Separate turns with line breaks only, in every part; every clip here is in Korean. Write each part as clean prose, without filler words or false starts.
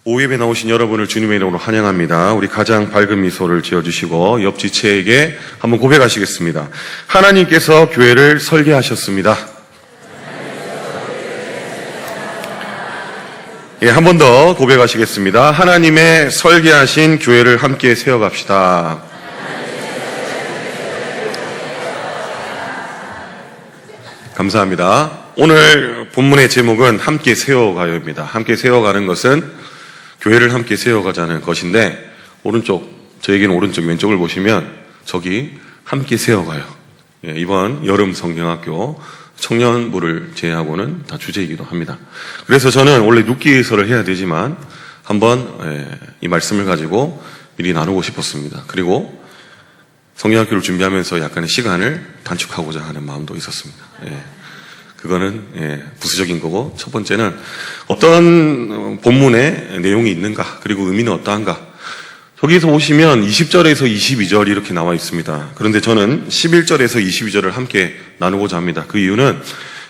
오예배 나오신 여러분을 주님의 이름으로 환영합니다. 우리 가장 밝은 미소를 지어주시고 옆 지체에게 한번 고백하시겠습니다. 하나님께서 교회를 설계하셨습니다. 예, 한 번 더 고백하시겠습니다. 하나님의 설계하신 교회를 함께 세워갑시다. 감사합니다. 오늘 본문의 제목은 함께 세워가요입니다. 함께 세워가는 것은 교회를 함께 세워가자는 것인데, 저에게는 오른쪽, 왼쪽을 보시면 저기 함께 세워가요. 예, 이번 여름 성경학교 청년부를 제외하고는 다 주제이기도 합니다. 그래서 저는 원래 눕기서를 해야 되지만 한번 이 말씀을 가지고 미리 나누고 싶었습니다. 그리고 성경학교를 준비하면서 약간의 시간을 단축하고자 하는 마음도 있었습니다. 그거는 부수적인 거고, 첫 번째는 어떤 본문의 내용이 있는가, 그리고 의미는 어떠한가. 저기서 보시면 20절에서 22절 이렇게 나와 있습니다. 그런데 저는 11절에서 22절을 함께 나누고자 합니다. 그 이유는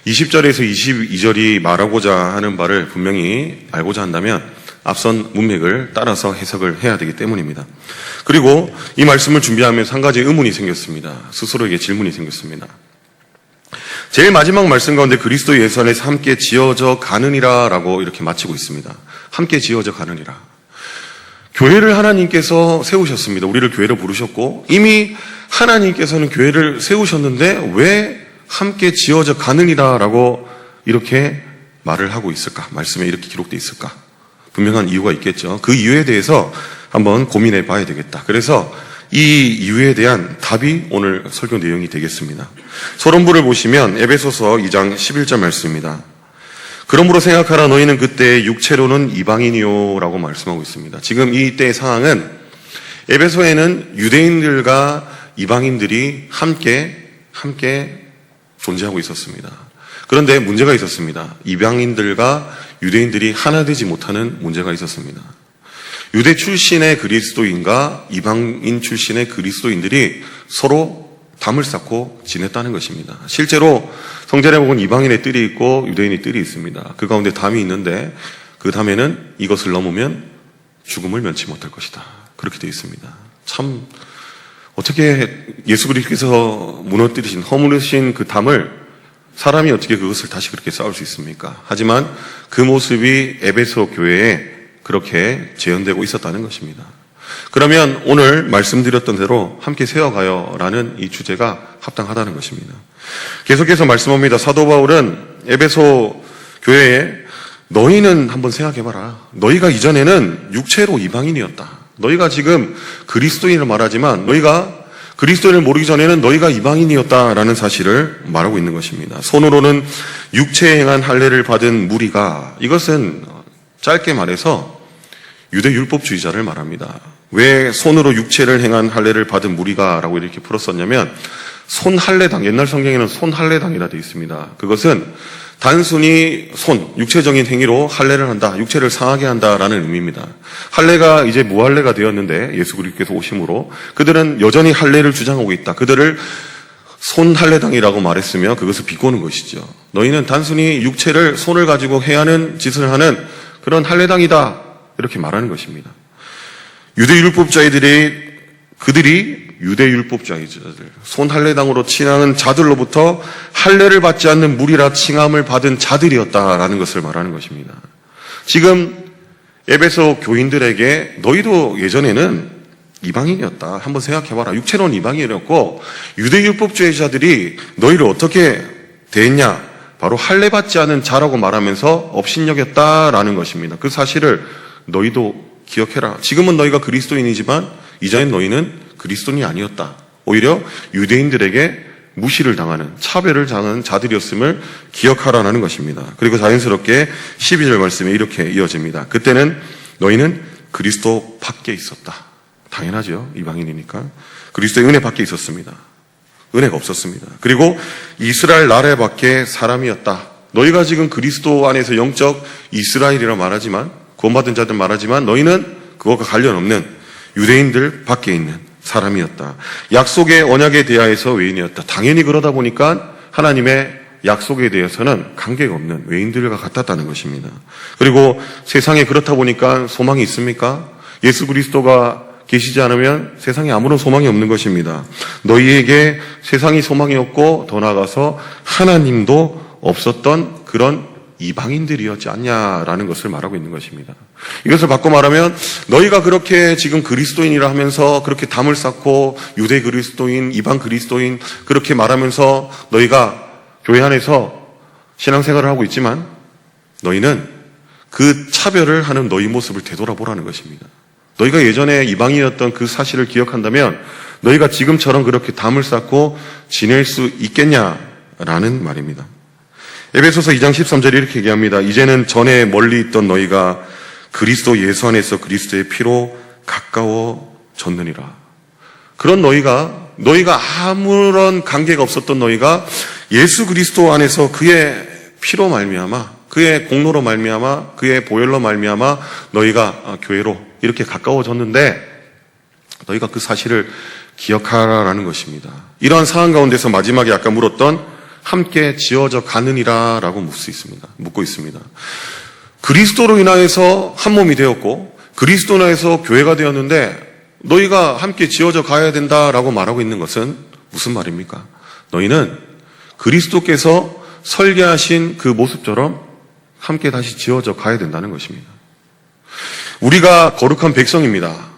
20절에서 22절이 말하고자 하는 바를 분명히 알고자 한다면 앞선 문맥을 따라서 해석을 해야 되기 때문입니다. 그리고 이 말씀을 준비하면서 한 가지 의문이 생겼습니다. 스스로에게 질문이 생겼습니다. 제일 마지막 말씀 가운데 그리스도 예수 안에서 함께 지어져 가느니라 라고 이렇게 마치고 있습니다. 함께 지어져 가느니라. 교회를 하나님께서 세우셨습니다. 우리를 교회로 부르셨고, 이미 하나님께서는 교회를 세우셨는데 왜 함께 지어져 가느니라 라고 이렇게 말을 하고 있을까? 말씀에 이렇게 기록되어 있을까? 분명한 이유가 있겠죠. 그 이유에 대해서 한번 고민해 봐야 되겠다. 그래서 이 이유에 대한 답이 오늘 설교 내용이 되겠습니다. 서론부를 보시면 에베소서 2장 11절 말씀입니다. 그러므로 생각하라, 너희는 그때 육체로는 이방인이요 라고 말씀하고 있습니다. 지금 이때의 상황은 에베소에는 유대인들과 이방인들이 함께 존재하고 있었습니다. 그런데 문제가 있었습니다. 이방인들과 유대인들이 하나 되지 못하는 문제가 있었습니다. 유대 출신의 그리스도인과 이방인 출신의 그리스도인들이 서로 담을 쌓고 지냈다는 것입니다. 실제로 성전에 보면 이방인의 뜰이 있고 유대인의 뜰이 있습니다. 그 가운데 담이 있는데 그 담에는 이것을 넘으면 죽음을 면치 못할 것이다. 그렇게 되어 있습니다. 참 어떻게 예수 그리스도께서 무너뜨리신, 허물으신 그 담을 사람이 어떻게 그것을 다시 그렇게 쌓을 수 있습니까? 하지만 그 모습이 에베소 교회에 그렇게 재현되고 있었다는 것입니다. 그러면 오늘 말씀드렸던 대로 함께 세워가요라는 이 주제가 합당하다는 것입니다. 계속해서 말씀합니다. 사도 바울은 에베소 교회에 너희는 한번 생각해봐라. 너희가 이전에는 육체로 이방인이었다. 너희가 지금 그리스도인을 말하지만 너희가 그리스도인을 모르기 전에는 너희가 이방인이었다라는 사실을 말하고 있는 것입니다. 손으로는 육체에 행한 할례를 받은 무리가, 이것은 짧게 말해서 유대 율법주의자를 말합니다. 왜 손으로 육체를 행한 할례를 받은 무리가라고 이렇게 풀었었냐면, 손할례당, 옛날 성경에는 손할례당이라 되어 있습니다. 그것은 단순히 육체적인 행위로 할례를 한다, 육체를 상하게 한다라는 의미입니다. 할례가 이제 무할례가 되었는데 예수 그리스도께서 오심으로 그들은 여전히 할례를 주장하고 있다. 그들을 손할례당이라고 말했으며 그것을 비꼬는 것이죠. 너희는 단순히 육체를, 손을 가지고 해야 하는 짓을 하는 그런 할례당이다, 이렇게 말하는 것입니다. 그들이 유대율법주의자들, 손할례당으로 칭하는 자들로부터 할례를 받지 않는 무리라 칭함을 받은 자들이었다라는 것을 말하는 것입니다. 지금 에베소 교인들에게 너희도 예전에는 이방인이었다. 한번 생각해봐라. 육체로는 이방인이었고 유대율법주의자들이 너희를 어떻게 대했냐? 바로 할례 받지 않은 자라고 말하면서 업신여겼다라는 것입니다. 그 사실을 너희도 기억해라. 지금은 너희가 그리스도인이지만 이전엔 너희는 그리스도인이 아니었다. 오히려 유대인들에게 무시를 당하는, 차별을 당하는 자들이었음을 기억하라는 것입니다. 그리고 자연스럽게 12절 말씀에 이렇게 이어집니다. 그때는 너희는 그리스도 밖에 있었다. 당연하죠. 이방인이니까. 그리스도의 은혜 밖에 있었습니다. 은혜가 없었습니다. 그리고 이스라엘 나라 밖에 사람이었다. 너희가 지금 그리스도 안에서 영적 이스라엘이라 말하지만, 구원받은 자들 말하지만 너희는 그것과 관련 없는 유대인들 밖에 있는 사람이었다. 약속의 언약에 대하여서 외인이었다. 당연히 그러다 보니까 하나님의 약속에 대해서는 관계가 없는 외인들과 같았다는 것입니다. 그리고 세상에 그렇다 보니까 소망이 있습니까? 예수 그리스도가 계시지 않으면 세상에 아무런 소망이 없는 것입니다. 너희에게 세상이 소망이 없고 더 나아가서 하나님도 없었던 그런 이방인들이었지 않냐라는 것을 말하고 있는 것입니다. 이것을 바꿔 말하면 너희가 그렇게 지금 그리스도인이라 하면서 그렇게 담을 쌓고 유대 그리스도인, 이방 그리스도인 그렇게 말하면서 너희가 교회 안에서 신앙생활을 하고 있지만 너희는 그 차별을 하는 너희 모습을 되돌아보라는 것입니다. 너희가 예전에 이방인이었던 그 사실을 기억한다면 너희가 지금처럼 그렇게 담을 쌓고 지낼 수 있겠냐라는 말입니다. 에베소서 2장 13절에 이렇게 얘기합니다. 이제는 전에 멀리 있던 너희가 그리스도 예수 안에서 그리스도의 피로 가까워졌느니라. 그런 너희가 아무런 관계가 없었던 너희가 예수 그리스도 안에서 그의 피로 말미암아, 그의 공로로 말미암아, 그의 보혈로 말미암아 너희가 교회로 이렇게 가까워졌는데 너희가 그 사실을 기억하라라는 것입니다. 이러한 상황 가운데서 마지막에 아까 물었던 함께 지어져 가느니라 라고 묻고 있습니다. 그리스도로 인하여서 한 몸이 되었고 그리스도로 인하여서 교회가 되었는데 너희가 함께 지어져 가야 된다라고 말하고 있는 것은 무슨 말입니까? 너희는 그리스도께서 설계하신 그 모습처럼 함께 다시 지어져 가야 된다는 것입니다. 우리가 거룩한 백성입니다.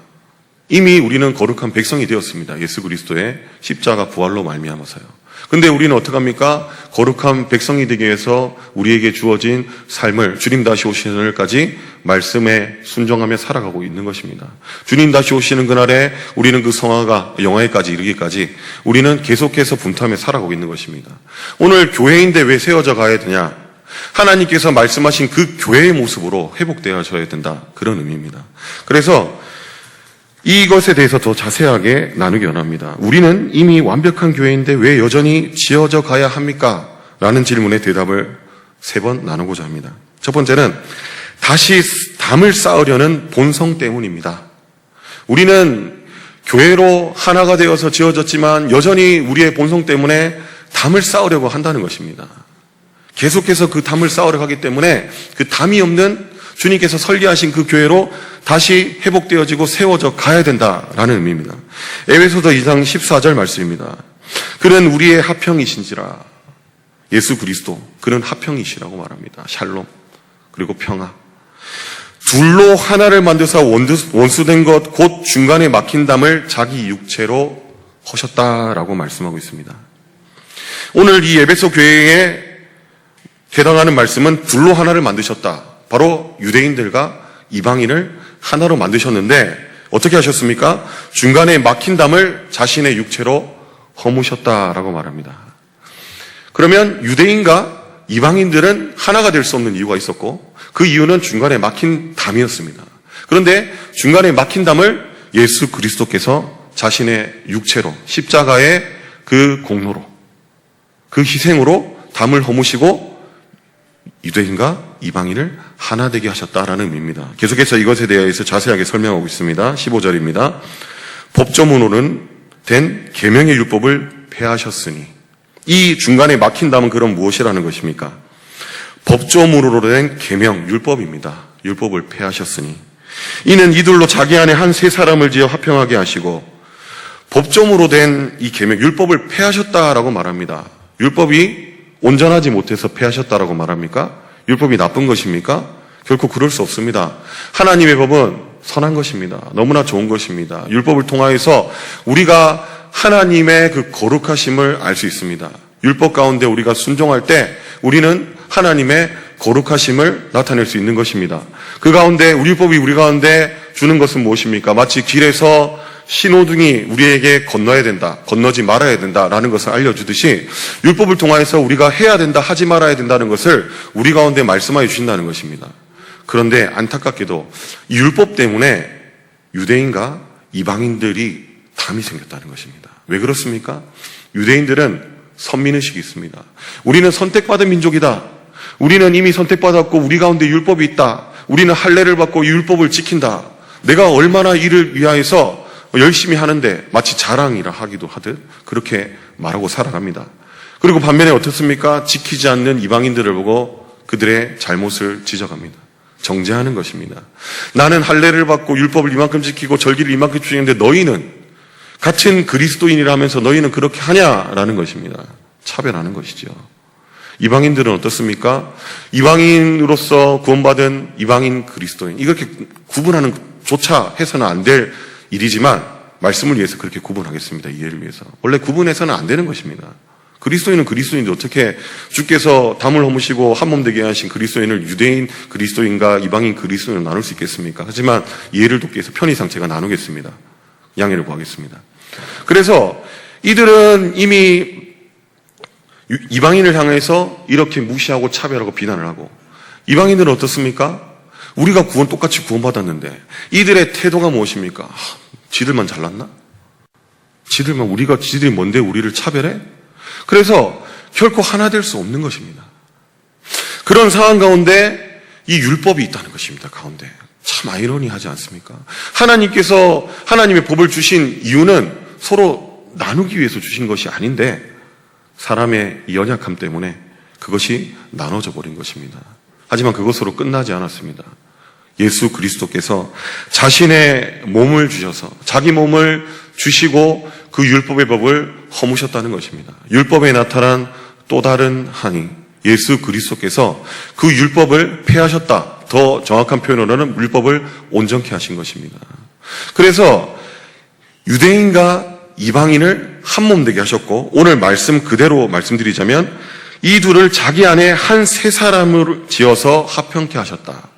이미 우리는 거룩한 백성이 되었습니다. 예수 그리스도의 십자가 부활로 말미암아서요. 근데 우리는 어떡합니까? 거룩한 백성이 되기 위해서 우리에게 주어진 삶을 주님 다시 오시는 날까지 말씀에 순종하며 살아가고 있는 것입니다. 주님 다시 오시는 그날에 우리는 그 성화가 영화에까지 이르기까지 우리는 계속해서 분투하며 살아가고 있는 것입니다. 오늘 교회인데 왜 세워져 가야 되냐? 하나님께서 말씀하신 그 교회의 모습으로 회복되어져야 된다. 그런 의미입니다. 그래서 이것에 대해서 더 자세하게 나누기 원합니다. 우리는 이미 완벽한 교회인데 왜 여전히 지어져 가야 합니까? 라는 질문에 대답을 3번 나누고자 합니다. 첫 번째는 다시 담을 쌓으려는 본성 때문입니다. 우리는 교회로 하나가 되어서 지어졌지만 여전히 우리의 본성 때문에 담을 쌓으려고 한다는 것입니다. 계속해서 그 담을 쌓으려 하기 때문에 그 담이 없는 주님께서 설계하신 그 교회로 다시 회복되어지고 세워져 가야 된다라는 의미입니다. 에베소서 2장 14절 말씀입니다. 그는 우리의 하평이신지라. 예수 그리스도, 그는 하평이시라고 말합니다. 샬롬, 그리고 평화. 둘로 하나를 만드사 원수된 것 곧 중간에 막힌 담을 자기 육체로 허셨다라고 말씀하고 있습니다. 오늘 이 에베소 교회에 해당하는 말씀은 둘로 하나를 만드셨다. 바로 유대인들과 이방인을 하나로 만드셨는데 어떻게 하셨습니까? 중간에 막힌 담을 자신의 육체로 허무셨다라고 말합니다. 그러면 유대인과 이방인들은 하나가 될 수 없는 이유가 있었고 그 이유는 중간에 막힌 담이었습니다. 그런데 중간에 막힌 담을 예수 그리스도께서 자신의 육체로 십자가의 그 공로로 그 희생으로 담을 허무시고 유대인과 이방인을 하나 되게 하셨다라는 의미입니다. 계속해서 이것에 대해서 자세하게 설명하고 있습니다. 15절입니다. 법조문으로는 된 계명의 율법을 폐하셨으니 이 중간에 막힌 담은 그럼 무엇이라는 것입니까? 법조문으로 된 계명, 율법입니다. 율법을 폐하셨으니 이는 이들로 자기 안에 한 세 사람을 지어 화평하게 하시고 법조문으로 된 이 계명, 율법을 폐하셨다라고 말합니다. 율법이 온전하지 못해서 폐하셨다라고 말합니까? 율법이 나쁜 것입니까? 결코 그럴 수 없습니다. 하나님의 법은 선한 것입니다. 너무나 좋은 것입니다. 율법을 통하여서 우리가 하나님의 그 거룩하심을 알 수 있습니다. 율법 가운데 우리가 순종할 때 우리는 하나님의 거룩하심을 나타낼 수 있는 것입니다. 그 가운데 율법이 우리 가운데 주는 것은 무엇입니까? 마치 길에서 신호등이 우리에게 건너야 된다, 건너지 말아야 된다라는 것을 알려주듯이 율법을 통해서 우리가 해야 된다, 하지 말아야 된다는 것을 우리 가운데 말씀하여 주신다는 것입니다. 그런데 안타깝게도 이 율법 때문에 유대인과 이방인들이 담이 생겼다는 것입니다. 왜 그렇습니까? 유대인들은 선민의식이 있습니다. 우리는 선택받은 민족이다. 우리는 이미 선택받았고 우리 가운데 율법이 있다. 우리는 할례를 받고 율법을 지킨다. 내가 얼마나 이를 위하여서 열심히 하는데 마치 자랑이라 하기도 하듯 그렇게 말하고 살아갑니다. 그리고 반면에 어떻습니까? 지키지 않는 이방인들을 보고 그들의 잘못을 지적합니다. 정죄하는 것입니다. 나는 할례를 받고 율법을 이만큼 지키고 절기를 이만큼 지키는데 너희는 같은 그리스도인이라면서 너희는 그렇게 하냐라는 것입니다. 차별하는 것이죠. 이방인들은 어떻습니까? 이방인으로서 구원받은 이방인 그리스도인, 이렇게 구분하는 조차 해서는 안 될 일이지만 말씀을 위해서 그렇게 구분하겠습니다. 이해를 위해서. 원래 구분해서는 안 되는 것입니다. 그리스도인은 그리스도인인데 어떻게 주께서 담을 허무시고 한몸 되게 하신 그리스도인을 유대인 그리스도인과 이방인 그리스도인을 나눌 수 있겠습니까? 하지만 이해를 돕기 위해서 편의상 제가 나누겠습니다. 양해를 구하겠습니다. 그래서 이들은 이미 이방인을 향해서 이렇게 무시하고 차별하고 비난을 하고, 이방인들은 어떻습니까? 우리가 똑같이 구원받았는데 이들의 태도가 무엇입니까? 지들만 잘났나? 지들이 뭔데 우리를 차별해? 그래서 결코 하나 될 수 없는 것입니다. 그런 상황 가운데 이 율법이 있다는 것입니다. 가운데. 참 아이러니하지 않습니까? 하나님께서 하나님의 법을 주신 이유는 서로 나누기 위해서 주신 것이 아닌데 사람의 연약함 때문에 그것이 나눠져 버린 것입니다. 하지만 그것으로 끝나지 않았습니다. 예수 그리스도께서 자신의 몸을 주셔서 자기 몸을 주시고 그 율법의 법을 허무셨다는 것입니다. 율법에 나타난 또 다른 한이 예수 그리스도께서 그 율법을 폐하셨다. 더 정확한 표현으로는 율법을 온전케 하신 것입니다. 그래서 유대인과 이방인을 한몸 되게 하셨고, 오늘 말씀 그대로 말씀드리자면 이 둘을 자기 안에 한 세 사람을 지어서 합형케 하셨다.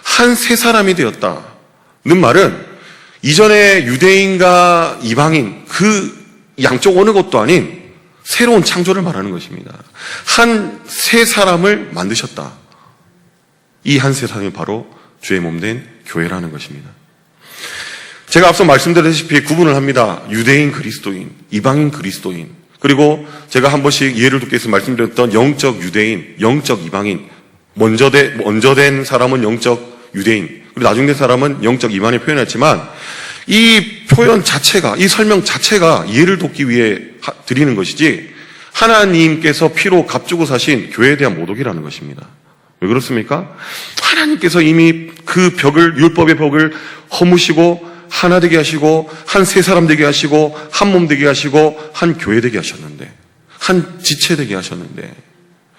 한 세 사람이 되었다는 말은 이전에 유대인과 이방인 그 양쪽 어느 것도 아닌 새로운 창조를 말하는 것입니다. 한 세 사람을 만드셨다. 이 한 세 사람이 바로 주의 몸된 교회라는 것입니다. 제가 앞서 말씀드렸다시피 구분을 합니다. 유대인 그리스도인, 이방인 그리스도인, 그리고 제가 한 번씩 이해를 돕기 위해서 말씀드렸던 영적 유대인, 영적 이방인, 먼저 된 사람은 영적 유대인, 그리고 나중 된 사람은 영적 이방인을 표현했지만 이 표현 자체가, 이 설명 자체가 이해를 돕기 위해 드리는 것이지 하나님께서 피로 값주고 사신 교회에 대한 모독이라는 것입니다. 왜 그렇습니까? 하나님께서 이미 그 벽을, 율법의 벽을 허무시고 하나 되게 하시고 한 세 사람 되게 하시고 한 몸 되게 하시고 한 교회 되게 하셨는데, 한 지체 되게 하셨는데,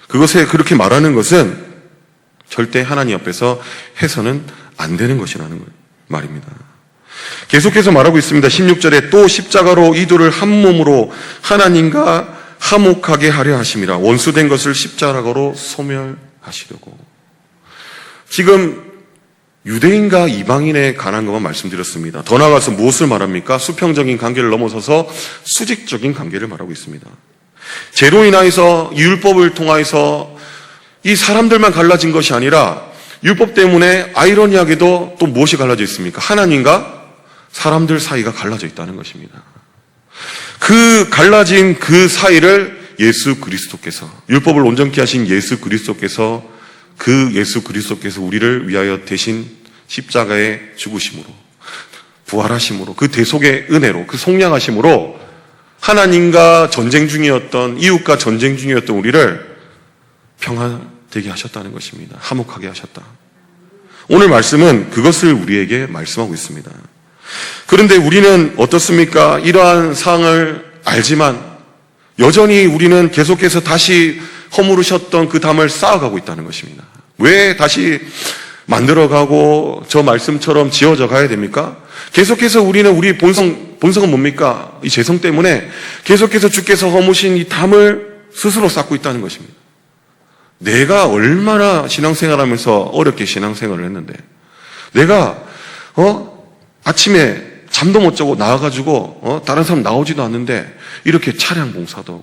그것에 그렇게 말하는 것은 절대 하나님 앞에서 해서는 안 되는 것이라는 말입니다. 계속해서 말하고 있습니다. 16절에 또 십자가로 이들을 한 몸으로 하나님과 화목하게 하려 하심이라. 원수된 것을 십자가로 소멸하시려고. 지금 유대인과 이방인에 관한 것만 말씀드렸습니다. 더 나아가서 무엇을 말합니까? 수평적인 관계를 넘어서서 수직적인 관계를 말하고 있습니다. 죄로 인하여서 율법을 통하여서 이 사람들만 갈라진 것이 아니라 율법 때문에 아이러니하게도 또 무엇이 갈라져 있습니까? 하나님과 사람들 사이가 갈라져 있다는 것입니다. 그 갈라진 그 사이를 예수 그리스도께서, 율법을 온전케 하신 예수 그리스도께서, 그 예수 그리스도께서 우리를 위하여 대신 십자가에 죽으심으로, 부활하심으로, 그 대속의 은혜로, 그 속량하심으로 하나님과 전쟁 중이었던, 이웃과 전쟁 중이었던 우리를 평화되게 하셨다는 것입니다. 화목하게 하셨다. 오늘 말씀은 그것을 우리에게 말씀하고 있습니다. 그런데 우리는 어떻습니까? 이러한 사항을 알지만 여전히 우리는 계속해서 다시 허물으셨던 그 담을 쌓아가고 있다는 것입니다. 왜 다시 만들어가고 저 말씀처럼 지어져 가야 됩니까? 계속해서 우리는 우리 본성은 뭡니까? 이 죄성 때문에 계속해서 주께서 허무신 이 담을 스스로 쌓고 있다는 것입니다. 내가 얼마나 신앙생활하면서 어렵게 신앙생활을 했는데, 내가 아침에 잠도 못 자고 나와가지고 다른 사람 나오지도 않는데 이렇게 차량 봉사도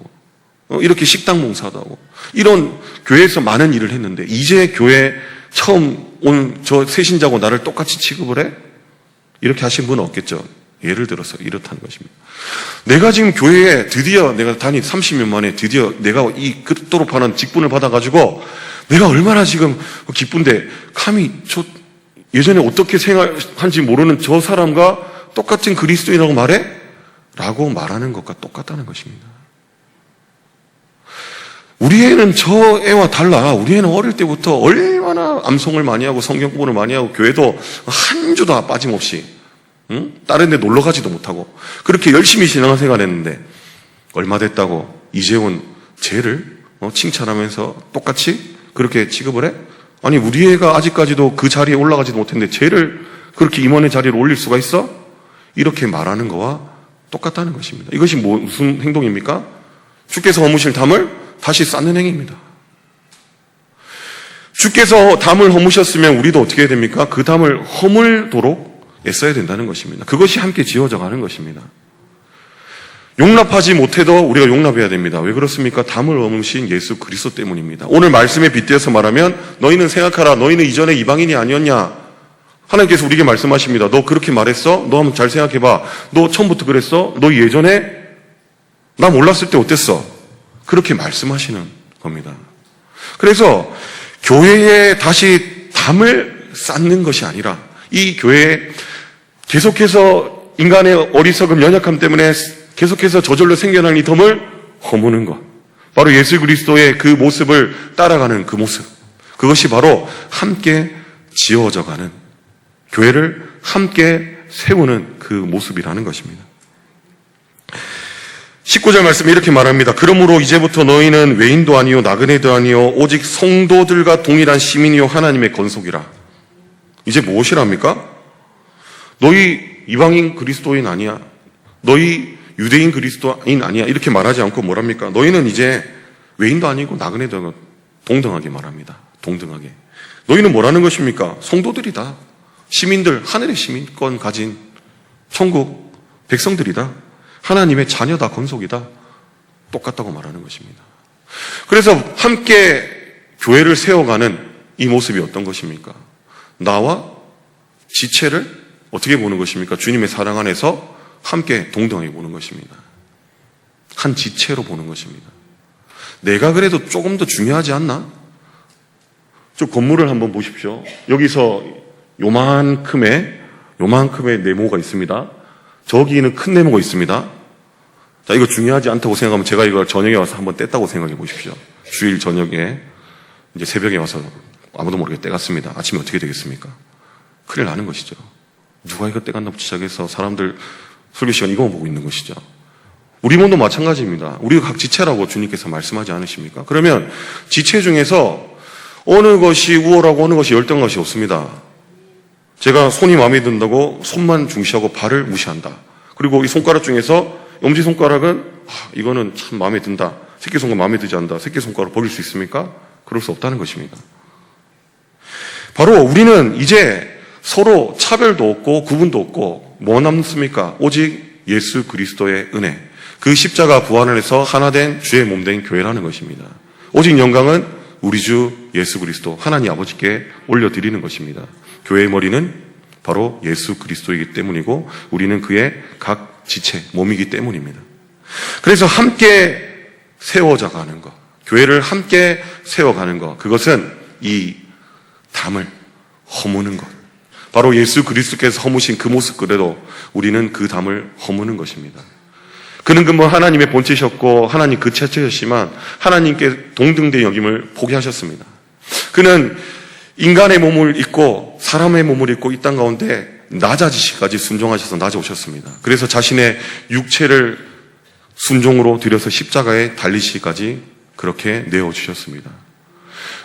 하고 이렇게 식당 봉사도 하고 이런 교회에서 많은 일을 했는데 이제 교회 처음 온 저 새신자고 나를 똑같이 취급을 해? 이렇게 하신 분은 없겠죠. 예를 들어서 이렇다는 것입니다. 내가 지금 교회에 드디어 내가 30년 만에 드디어 내가 이 그토록 파는 직분을 받아가지고 내가 얼마나 지금 기쁜데 감히 저 예전에 어떻게 생활한지 모르는 저 사람과 똑같은 그리스도인이라고 말해? 라고 말하는 것과 똑같다는 것입니다. 우리 애는 저 애와 달라. 우리 애는 어릴 때부터 얼마나 암송을 많이 하고 성경 공부를 많이 하고 교회도 한 주도 빠짐없이 다른 데 놀러 가지도 못하고 그렇게 열심히 신앙생활 했는데 얼마 됐다고 이재훈 쟤를 칭찬하면서 똑같이 그렇게 취급을 해? 아니 우리 애가 아직까지도 그 자리에 올라가지도 못했는데 쟤를 그렇게 임원의 자리로 올릴 수가 있어? 이렇게 말하는 거와 똑같다는 것입니다. 이것이 무슨 행동입니까? 주께서 허무실 담을 다시 쌓는 행위입니다. 주께서 담을 허무셨으면 우리도 어떻게 해야 됩니까? 그 담을 허물도록 애써야 된다는 것입니다. 그것이 함께 지어져 가는 것입니다. 용납하지 못해도 우리가 용납해야 됩니다. 왜 그렇습니까? 담을 허무신 예수 그리스도 때문입니다. 오늘 말씀에 빗대어서 말하면 너희는 생각하라. 너희는 이전에 이방인이 아니었냐? 하나님께서 우리에게 말씀하십니다. 너 그렇게 말했어? 너 한번 잘 생각해봐. 너 처음부터 그랬어? 너 예전에 나 몰랐을 때 어땠어? 그렇게 말씀하시는 겁니다. 그래서 교회에 다시 담을 쌓는 것이 아니라 이 교회에 계속해서 인간의 어리석음, 연약함 때문에 계속해서 저절로 생겨나는 이 덤을 허무는 것. 바로 예수 그리스도의 그 모습을 따라가는 그 모습. 그것이 바로 함께 지어져가는 교회를 함께 세우는 그 모습이라는 것입니다. 19절 말씀에 이렇게 말합니다. 그러므로 이제부터 너희는 외인도 아니요 나그네도 아니요 오직 성도들과 동일한 시민이요 하나님의 건속이라. 이제 무엇이랍니까? 너희 이방인 그리스도인 아니야. 너희 유대인 그리스도인 아니야. 이렇게 말하지 않고 뭐랍니까? 너희는 이제 외인도 아니고 나그네도 아니고 동등하게 말합니다. 동등하게. 너희는 뭐라는 것입니까? 성도들이다. 시민들, 하늘의 시민권 가진 천국 백성들이다. 하나님의 자녀다, 건속이다. 똑같다고 말하는 것입니다. 그래서 함께 교회를 세워가는 이 모습이 어떤 것입니까? 나와 지체를 어떻게 보는 것입니까? 주님의 사랑 안에서 함께 동등하게 보는 것입니다. 한 지체로 보는 것입니다. 내가 그래도 조금 더 중요하지 않나? 저 건물을 한번 보십시오. 여기서 요만큼의 네모가 있습니다. 저기는 큰 네모가 있습니다. 자, 이거 중요하지 않다고 생각하면 제가 이걸 저녁에 와서 한번 뗐다고 생각해 보십시오. 주일 저녁에 이제 새벽에 와서 아무도 모르게 떼갔습니다. 아침에 어떻게 되겠습니까? 큰일 나는 것이죠. 누가 이거 떼갔나 시작해서 사람들 설교 시간 이거만 보고 있는 것이죠. 우리 몸도 마찬가지입니다. 우리가 각 지체라고 주님께서 말씀하지 않으십니까? 그러면 지체 중에서 어느 것이 우월하고 어느 것이 열등한 것이 없습니다. 제가 손이 마음에 든다고 손만 중시하고 발을 무시한다. 그리고 이 손가락 중에서 엄지손가락은 이거는 참 마음에 든다. 새끼손가락 마음에 들지 않는다. 새끼손가락 버릴 수 있습니까? 그럴 수 없다는 것입니다. 바로 우리는 이제 서로 차별도 없고 구분도 없고 뭐 남습니까? 오직 예수 그리스도의 은혜. 그 십자가 부활 안에서 하나 된 주의 몸된 교회라는 것입니다. 오직 영광은 우리 주 예수 그리스도 하나님 아버지께 올려드리는 것입니다. 교회의 머리는 바로 예수 그리스도이기 때문이고 우리는 그의 각 지체, 몸이기 때문입니다. 그래서 함께 세워져 가는 것, 교회를 함께 세워가는 것, 그것은 이 담을 허무는 것. 바로 예수 그리스도께서 허무신 그 모습 그대로 우리는 그 담을 허무는 것입니다. 그는 그뭐 하나님의 본체셨고 하나님 그 자체였지만 하나님께 동등된 여김을 포기하셨습니다. 그는 인간의 몸을 입고 사람의 몸을 입고 이 땅 가운데 낮아지시까지 순종하셔서 낮아오셨습니다. 그래서 자신의 육체를 순종으로 들여서 십자가에 달리시기까지 그렇게 내어주셨습니다.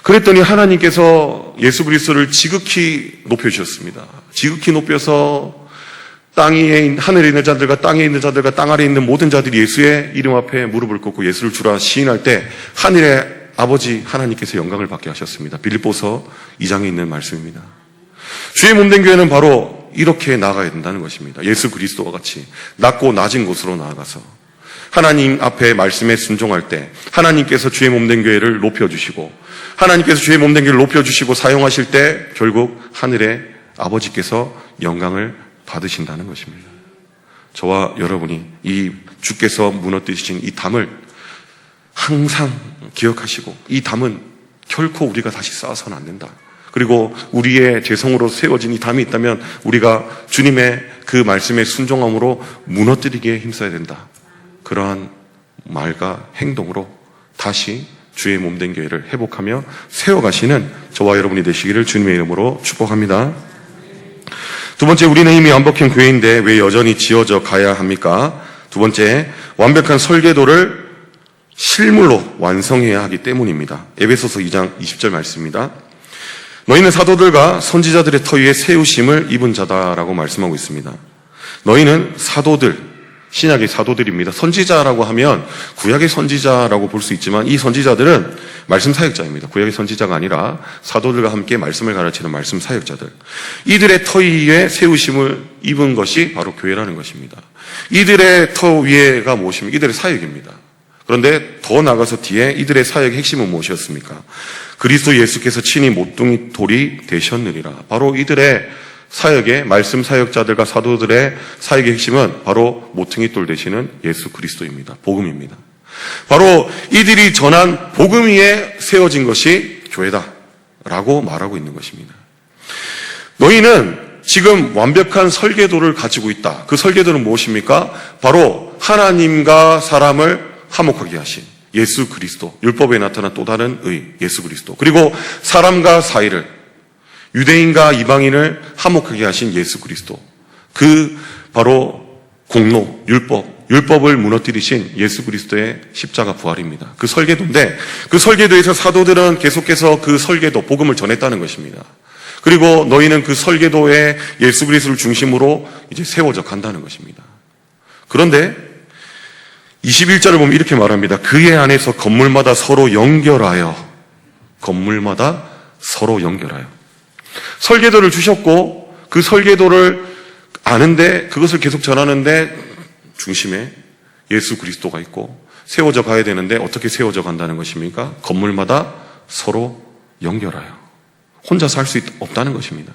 그랬더니 하나님께서 예수 그리스도를 지극히 높여주셨습니다. 지극히 높여서 하늘에 있는 자들과 땅에 있는 자들과 땅 아래에 있는 모든 자들이 예수의 이름 앞에 무릎을 꿇고 예수를 주라 시인할 때 하늘의 아버지 하나님께서 영광을 받게 하셨습니다. 빌립보서 2장에 있는 말씀입니다. 주의 몸된 교회는 바로 이렇게 나아가야 된다는 것입니다. 예수 그리스도와 같이 낮고 낮은 곳으로 나아가서 하나님 앞에 말씀에 순종할 때 하나님께서 주의 몸된 교회를 높여주시고 하나님께서 주의 몸된 교회를 높여주시고 사용하실 때 결국 하늘의 아버지께서 영광을 받으신다는 것입니다. 저와 여러분이 이 주께서 무너뜨리신 이 담을 항상 기억하시고 이 담은 결코 우리가 다시 쌓아서는 안 된다. 그리고 우리의 재성으로 세워진 이 담이 있다면 우리가 주님의 그 말씀에 순종함으로 무너뜨리기에 힘써야 된다. 그러한 말과 행동으로 다시 주의 몸된 교회를 회복하며 세워가시는 저와 여러분이 되시기를 주님의 이름으로 축복합니다. 두 번째, 우리는 이미 완벽한 교회인데 왜 여전히 지어져 가야 합니까? 두 번째, 완벽한 설계도를 실물로 완성해야 하기 때문입니다. 에베소서 2장 20절 말씀입니다. 너희는 사도들과 선지자들의 터 위에 세우심을 입은 자다라고 말씀하고 있습니다. 너희는 사도들, 신약의 사도들입니다. 선지자라고 하면 구약의 선지자라고 볼 수 있지만 이 선지자들은 말씀 사역자입니다. 구약의 선지자가 아니라 사도들과 함께 말씀을 가르치는 말씀 사역자들. 이들의 터 위에 세우심을 입은 것이 바로 교회라는 것입니다. 이들의 터 위에가 무엇입니까? 이들의 사역입니다. 그런데 더 나아가서 뒤에 이들의 사역의 핵심은 무엇이었습니까? 그리스도 예수께서 친히 모퉁이 돌이 되셨느니라. 바로 이들의 사역의 말씀 사역자들과 사도들의 사역의 핵심은 바로 모퉁이 돌 되시는 예수 그리스도입니다. 복음입니다. 바로 이들이 전한 복음 위에 세워진 것이 교회다라고 말하고 있는 것입니다. 너희는 지금 완벽한 설계도를 가지고 있다. 그 설계도는 무엇입니까? 바로 하나님과 사람을 화목하게 하신 예수 그리스도, 율법에 나타난 또 다른 의, 예수 그리스도, 그리고 사람과 사이를, 유대인과 이방인을 화목하게 하신 예수 그리스도, 그 바로 공로, 율법을 무너뜨리신 예수 그리스도의 십자가 부활입니다. 그 설계도인데 그 설계도에서 사도들은 계속해서 그 설계도, 복음을 전했다는 것입니다. 그리고 너희는 그 설계도에 예수 그리스도를 중심으로 이제 세워져 간다는 것입니다. 그런데 21절을 보면 이렇게 말합니다. 그의 안에서 건물마다 서로 연결하여, 건물마다 서로 연결하여. 설계도를 주셨고 그 설계도를 아는데 그것을 계속 전하는데 중심에 예수 그리스도가 있고 세워져 가야 되는데 어떻게 세워져 간다는 것입니까? 건물마다 서로 연결하여. 혼자서 할 수 없다는 것입니다.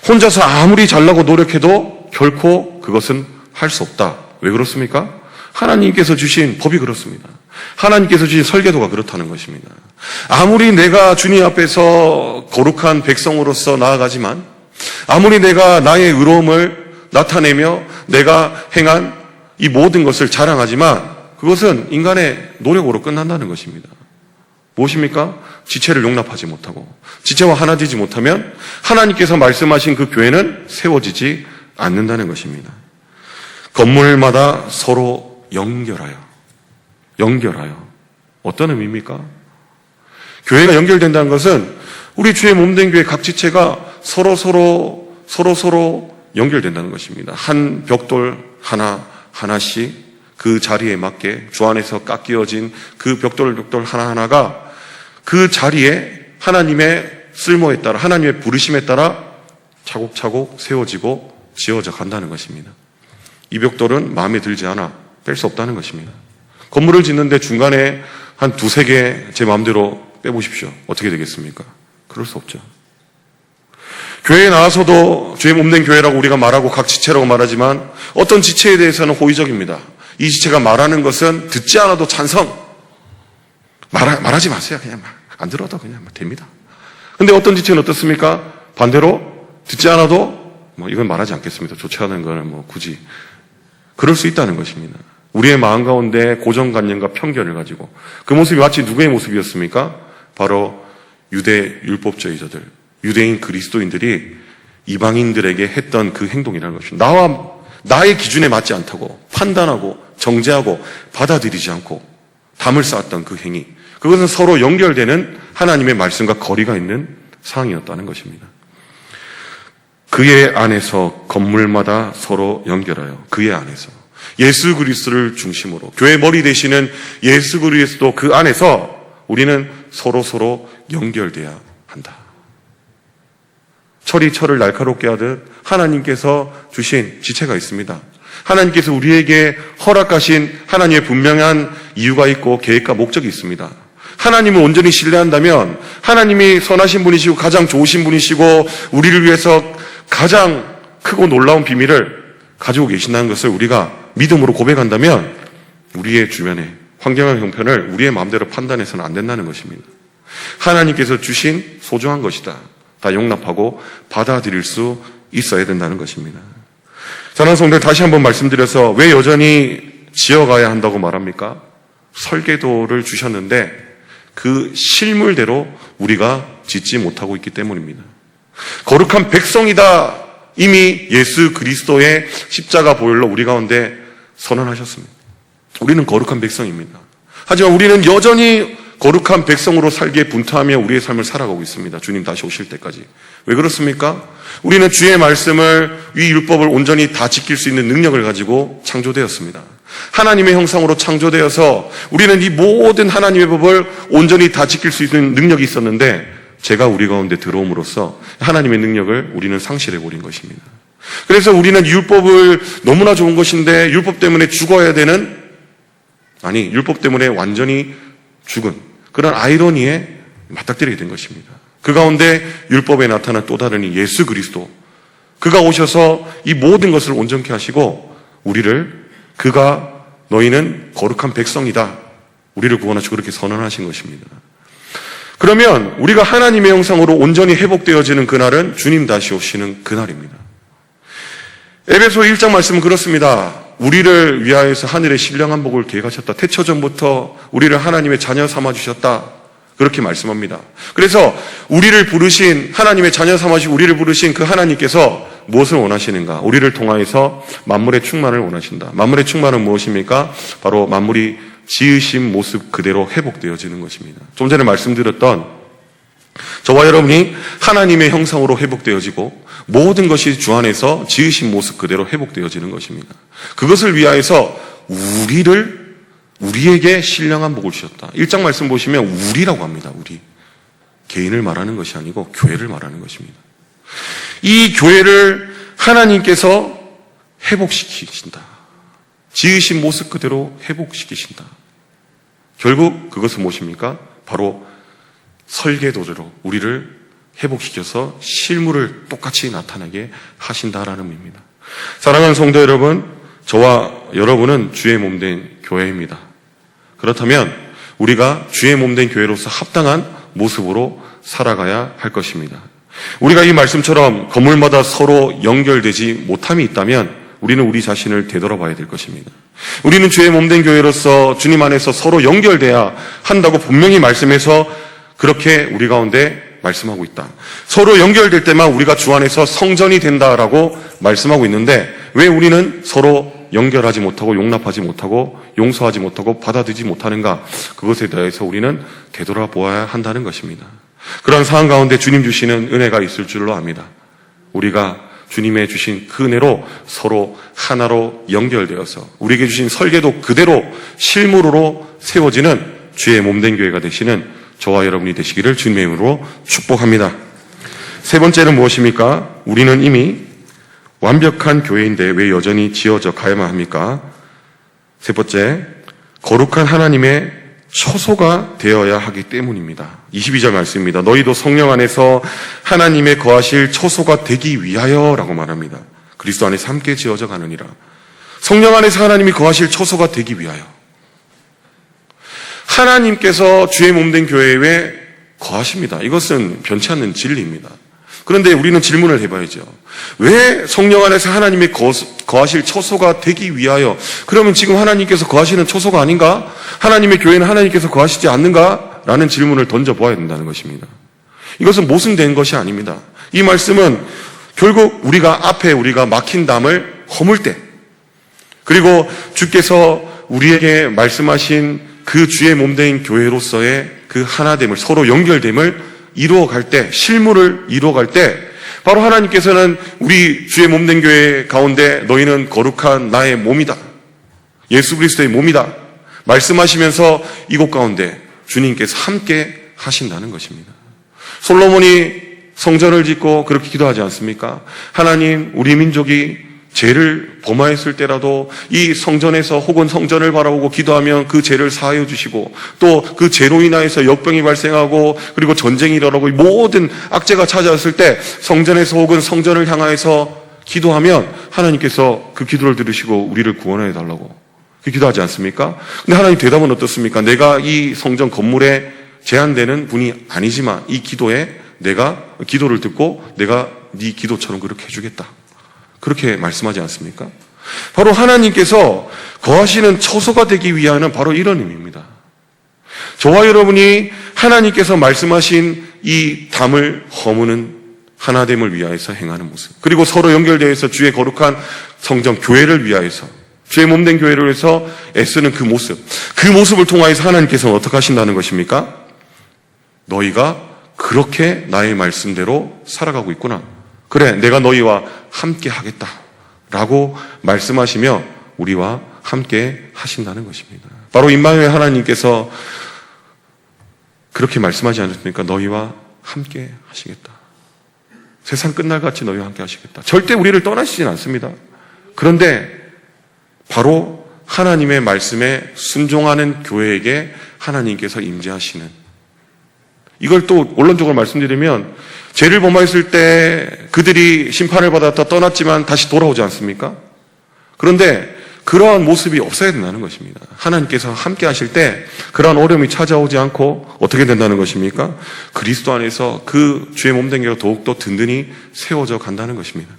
혼자서 아무리 잘나고 노력해도 결코 그것은 할 수 없다. 왜 그렇습니까? 하나님께서 주신 법이 그렇습니다. 하나님께서 주신 설계도가 그렇다는 것입니다. 아무리 내가 주님 앞에서 거룩한 백성으로서 나아가지만, 아무리 내가 나의 의로움을 나타내며 내가 행한 이 모든 것을 자랑하지만 그것은 인간의 노력으로 끝난다는 것입니다. 무엇입니까? 지체를 용납하지 못하고 지체와 하나 되지 못하면 하나님께서 말씀하신 그 교회는 세워지지 않는다는 것입니다. 건물마다 서로 연결하여. 어떤 의미입니까? 교회가 연결된다는 것은 우리 주의 몸된 교회 각 지체가 서로 연결된다는 것입니다. 한 벽돌 하나씩 그 자리에 맞게 주 안에서 깎여진 그 벽돌 하나하나가 그 자리에 하나님의 쓸모에 따라, 하나님의 부르심에 따라 차곡차곡 세워지고 지어져 간다는 것입니다. 이 벽돌은 마음에 들지 않아 뺄 수 없다는 것입니다. 건물을 짓는데 중간에 한 두세 개 제 마음대로 빼보십시오. 어떻게 되겠습니까? 그럴 수 없죠. 교회에 나와서도 주의 몸된 교회라고 우리가 말하고 각 지체라고 말하지만 어떤 지체에 대해서는 호의적입니다. 이 지체가 말하는 것은 듣지 않아도 찬성. 말하지 마세요. 그냥 안 들어도 그냥 됩니다. 근데 어떤 지체는 어떻습니까? 반대로 듣지 않아도 이건 말하지 않겠습니다. 좋지 않은 거는 굳이. 그럴 수 있다는 것입니다. 우리의 마음 가운데 고정관념과 편견을 가지고 그 모습이 마치 누구의 모습이었습니까? 바로 유대 율법주의자들, 유대인 그리스도인들이 이방인들에게 했던 그 행동이라는 것입니다. 나의 기준에 맞지 않다고 판단하고 정죄하고 받아들이지 않고 담을 쌓았던 그 행위, 그것은 서로 연결되는 하나님의 말씀과 거리가 있는 상황이었다는 것입니다. 그의 안에서 건물마다 서로 연결하여, 그의 안에서 예수 그리스도를 중심으로 교회 머리 되시는 예수 그리스도 그 안에서 우리는 서로 연결돼야 한다. 철이 철을 날카롭게 하듯 하나님께서 주신 지체가 있습니다. 하나님께서 우리에게 허락하신 하나님의 분명한 이유가 있고 계획과 목적이 있습니다. 하나님을 온전히 신뢰한다면 하나님이 선하신 분이시고 가장 좋으신 분이시고 우리를 위해서 가장 크고 놀라운 비밀을 가지고 계신다는 것을 우리가 믿음으로 고백한다면 우리의 주변에 환경과 형편을 우리의 마음대로 판단해서는 안 된다는 것입니다. 하나님께서 주신 소중한 것이다. 다 용납하고 받아들일 수 있어야 된다는 것입니다. 사랑하는 성도들, 다시 한번 말씀드려서 왜 여전히 지어가야 한다고 말합니까? 설계도를 주셨는데 그 실물대로 우리가 짓지 못하고 있기 때문입니다. 거룩한 백성이다. 이미 예수 그리스도의 십자가 보혈로 우리 가운데 선언하셨습니다. 우리는 거룩한 백성입니다. 하지만 우리는 여전히 거룩한 백성으로 살기에 분투하며 우리의 삶을 살아가고 있습니다. 주님 다시 오실 때까지. 왜 그렇습니까? 우리는 주의 말씀을, 이 율법을 온전히 다 지킬 수 있는 능력을 가지고 창조되었습니다. 하나님의 형상으로 창조되어서 우리는 이 모든 하나님의 법을 온전히 다 지킬 수 있는 능력이 있었는데 죄가 우리 가운데 들어옴으로써 하나님의 능력을 우리는 상실해버린 것입니다. 그래서 우리는 율법을 너무나 좋은 것인데 율법 때문에 죽어야 되는, 아니 율법 때문에 완전히 죽은 그런 아이러니에 맞닥뜨리게 된 것입니다. 그 가운데 율법에 나타난 또 다른 이 예수 그리스도, 그가 오셔서 이 모든 것을 온전케 하시고 우리를, 그가 너희는 거룩한 백성이다, 우리를 구원하시고 그렇게 선언하신 것입니다. 그러면 우리가 하나님의 형상으로 온전히 회복되어지는 그날은 주님 다시 오시는 그날입니다. 에베소 1장 말씀은 그렇습니다. 우리를 위하여서 하늘의 신령한 복을 계획하셨다. 태초전부터 우리를 하나님의 자녀 삼아주셨다. 그렇게 말씀합니다. 그래서 우리를 부르신, 하나님의 자녀 삼아주시고 우리를 부르신 그 하나님께서 무엇을 원하시는가? 우리를 통하여서 만물의 충만을 원하신다. 만물의 충만은 무엇입니까? 바로 만물이 지으신 모습 그대로 회복되어지는 것입니다. 좀 전에 말씀드렸던 저와 여러분이 하나님의 형상으로 회복되어지고 모든 것이 주 안에서 지으신 모습 그대로 회복되어지는 것입니다. 그것을 위하여서 우리에게 신령한 복을 주셨다. 1장 말씀 보시면 우리라고 합니다. 우리. 개인을 말하는 것이 아니고 교회를 말하는 것입니다. 이 교회를 하나님께서 회복시키신다. 지으신 모습 그대로 회복시키신다. 결국 그것은 무엇입니까? 바로 설계도대로 우리를 회복시켜서 실물을 똑같이 나타나게 하신다라는 의미입니다. 사랑하는 성도 여러분, 저와 여러분은 주의 몸된 교회입니다. 그렇다면 우리가 주의 몸된 교회로서 합당한 모습으로 살아가야 할 것입니다. 우리가 이 말씀처럼 건물마다 서로 연결되지 못함이 있다면 우리는 우리 자신을 되돌아봐야 될 것입니다. 우리는 주의 몸된 교회로서 주님 안에서 서로 연결돼야 한다고 분명히 말씀해서 그렇게 우리 가운데 말씀하고 있다. 서로 연결될 때만 우리가 주 안에서 성전이 된다라고 말씀하고 있는데 왜 우리는 서로 연결하지 못하고 용납하지 못하고 용서하지 못하고 받아들이지 못하는가? 그것에 대해서 우리는 되돌아보아야 한다는 것입니다. 그런 상황 가운데 주님 주시는 은혜가 있을 줄로 압니다. 우리가 주님의 주신 그 은혜로 서로 하나로 연결되어서 우리에게 주신 설계도 그대로 실물로 세워지는 주의 몸된 교회가 되시는 저와 여러분이 되시기를 주님의 이름으로 축복합니다. 세 번째는 무엇입니까? 우리는 이미 완벽한 교회인데 왜 여전히 지어져 가야만 합니까? 세 번째, 거룩한 하나님의 처소가 되어야 하기 때문입니다. 22절 말씀입니다. 너희도 성령 안에서 하나님의 거하실 처소가 되기 위하여 라고 말합니다. 그리스도 안에서 함께 지어져 가느니라. 성령 안에서 하나님이 거하실 처소가 되기 위하여. 하나님께서 주의 몸된 교회에 거하십니다. 이것은 변치 않는 진리입니다. 그런데 우리는 질문을 해봐야죠. 왜 성령 안에서 하나님의 거하실 처소가 되기 위하여? 그러면 지금 하나님께서 거하시는 처소가 아닌가? 하나님의 교회는 하나님께서 거하시지 않는가? 라는 질문을 던져보아야 된다는 것입니다. 이것은 모순된 것이 아닙니다. 이 말씀은 결국 우리가 막힌 담을 허물 때, 그리고 주께서 우리에게 말씀하신 그 주의 몸된 교회로서의 그 하나됨을, 서로 연결됨을 이루어갈 때, 실물을 이루어갈 때 바로 하나님께서는 우리 주의 몸된 교회 가운데 너희는 거룩한 나의 몸이다, 예수 그리스도의 몸이다 말씀하시면서 이곳 가운데 주님께서 함께 하신다는 것입니다. 솔로몬이 성전을 짓고 그렇게 기도하지 않습니까? 하나님, 우리 민족이 죄를 범하였을 때라도 이 성전에서 혹은 성전을 바라보고 기도하면 그 죄를 사하여 주시고 또 그 죄로 인하여서 역병이 발생하고 그리고 전쟁이 일어나고 모든 악재가 찾아왔을 때 성전에서 혹은 성전을 향하여서 기도하면 하나님께서 그 기도를 들으시고 우리를 구원해 달라고 그 기도하지 않습니까? 근데 하나님 대답은 어떻습니까? 내가 이 성전 건물에 제한되는 분이 아니지만 이 기도에 내가 기도를 듣고 내가 네 기도처럼 그렇게 해주겠다. 그렇게 말씀하지 않습니까? 바로 하나님께서 거하시는 처소가 되기 위하여는 바로 이런 의미입니다. 저와 여러분이 하나님께서 말씀하신 이 담을 허무는 하나됨을 위하여서 행하는 모습, 그리고 서로 연결되어서 주의 거룩한 성전 교회를 위하여서, 주의 몸된 교회를 위해서 애쓰는 그 모습을 통하여서 하나님께서는 어떻게 하신다는 것입니까? 너희가 그렇게 나의 말씀대로 살아가고 있구나. 그래, 내가 너희와 함께 하겠다 라고 말씀하시며 우리와 함께 하신다는 것입니다. 바로 임마누엘 하나님께서 그렇게 말씀하지 않았습니까? 너희와 함께 하시겠다. 세상 끝날 같이 너희와 함께 하시겠다. 절대 우리를 떠나시진 않습니다. 그런데 바로 하나님의 말씀에 순종하는 교회에게 하나님께서 임재하시는, 이걸 또 원론적으로 말씀드리면 죄를 범하였을 때 그들이 심판을 받았다 떠났지만 다시 돌아오지 않습니까? 그런데 그러한 모습이 없어야 된다는 것입니다. 하나님께서 함께 하실 때 그러한 어려움이 찾아오지 않고 어떻게 된다는 것입니까? 그리스도 안에서 그 주의 몸된 교회가 더욱더 든든히 세워져 간다는 것입니다.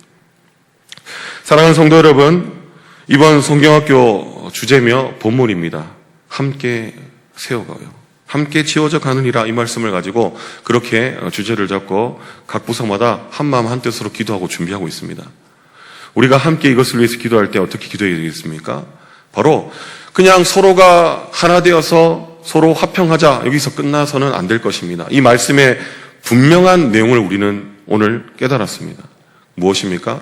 사랑하는 성도 여러분, 이번 성경학교 주제며 본문입니다. 함께 세워가요. 함께 지어져 가느니라, 이 말씀을 가지고 그렇게 주제를 잡고 각 부서마다 한마음 한뜻으로 기도하고 준비하고 있습니다. 우리가 함께 이것을 위해서 기도할 때 어떻게 기도해야 되겠습니까? 바로 그냥 서로가 하나 되어서 서로 화평하자, 여기서 끝나서는 안 될 것입니다. 이 말씀의 분명한 내용을 우리는 오늘 깨달았습니다. 무엇입니까?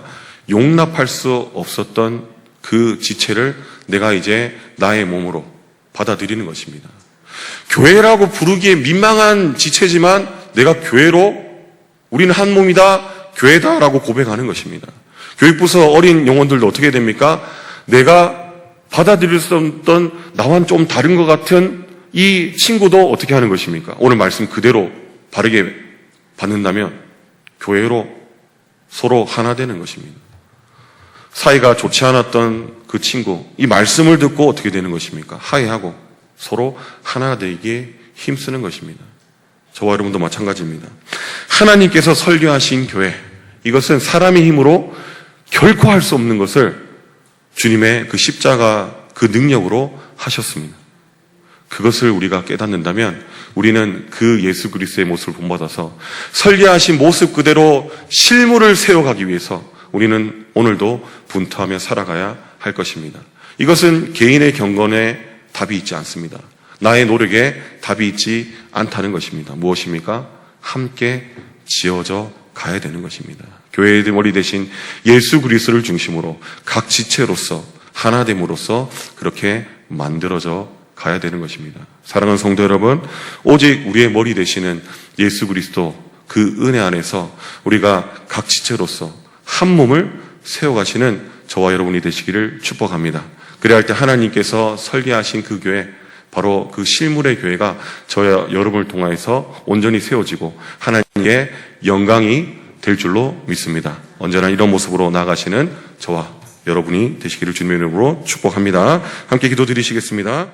용납할 수 없었던 그 지체를 내가 이제 나의 몸으로 받아들이는 것입니다. 교회라고 부르기에 민망한 지체지만 내가 교회로, 우리는 한 몸이다, 교회다라고 고백하는 것입니다. 교육부서 어린 영혼들도 어떻게 됩니까? 내가 받아들일 수 없던 나와는 좀 다른 것 같은 이 친구도 어떻게 하는 것입니까? 오늘 말씀 그대로 바르게 받는다면 교회로 서로 하나 되는 것입니다. 사이가 좋지 않았던 그 친구, 이 말씀을 듣고 어떻게 되는 것입니까? 화해하고 서로 하나 되기에 힘쓰는 것입니다. 저와 여러분도 마찬가지입니다. 하나님께서 설계하신 교회, 이것은 사람의 힘으로 결코 할 수 없는 것을 주님의 그 십자가 그 능력으로 하셨습니다. 그것을 우리가 깨닫는다면 우리는 그 예수 그리스도의 모습을 본받아서 설계하신 모습 그대로 실물을 세워가기 위해서 우리는 오늘도 분투하며 살아가야 할 것입니다. 이것은 개인의 경건에 답이 있지 않습니다. 나의 노력에 답이 있지 않다는 것입니다. 무엇입니까? 함께 지어져 가야 되는 것입니다. 교회의 머리 대신 예수 그리스도를 중심으로 각 지체로서 하나됨으로써 그렇게 만들어져 가야 되는 것입니다. 사랑하는 성도 여러분, 오직 우리의 머리 되시는 예수 그리스도 그 은혜 안에서 우리가 각 지체로서 한 몸을 세워가시는 저와 여러분이 되시기를 축복합니다. 그래야 할 때 하나님께서 설계하신 그 교회, 바로 그 실물의 교회가 저와 여러분을 통하여서 온전히 세워지고 하나님의 영광이 될 줄로 믿습니다. 언제나 이런 모습으로 나아가시는 저와 여러분이 되시기를 주님의 이름으로 축복합니다. 함께 기도드리시겠습니다.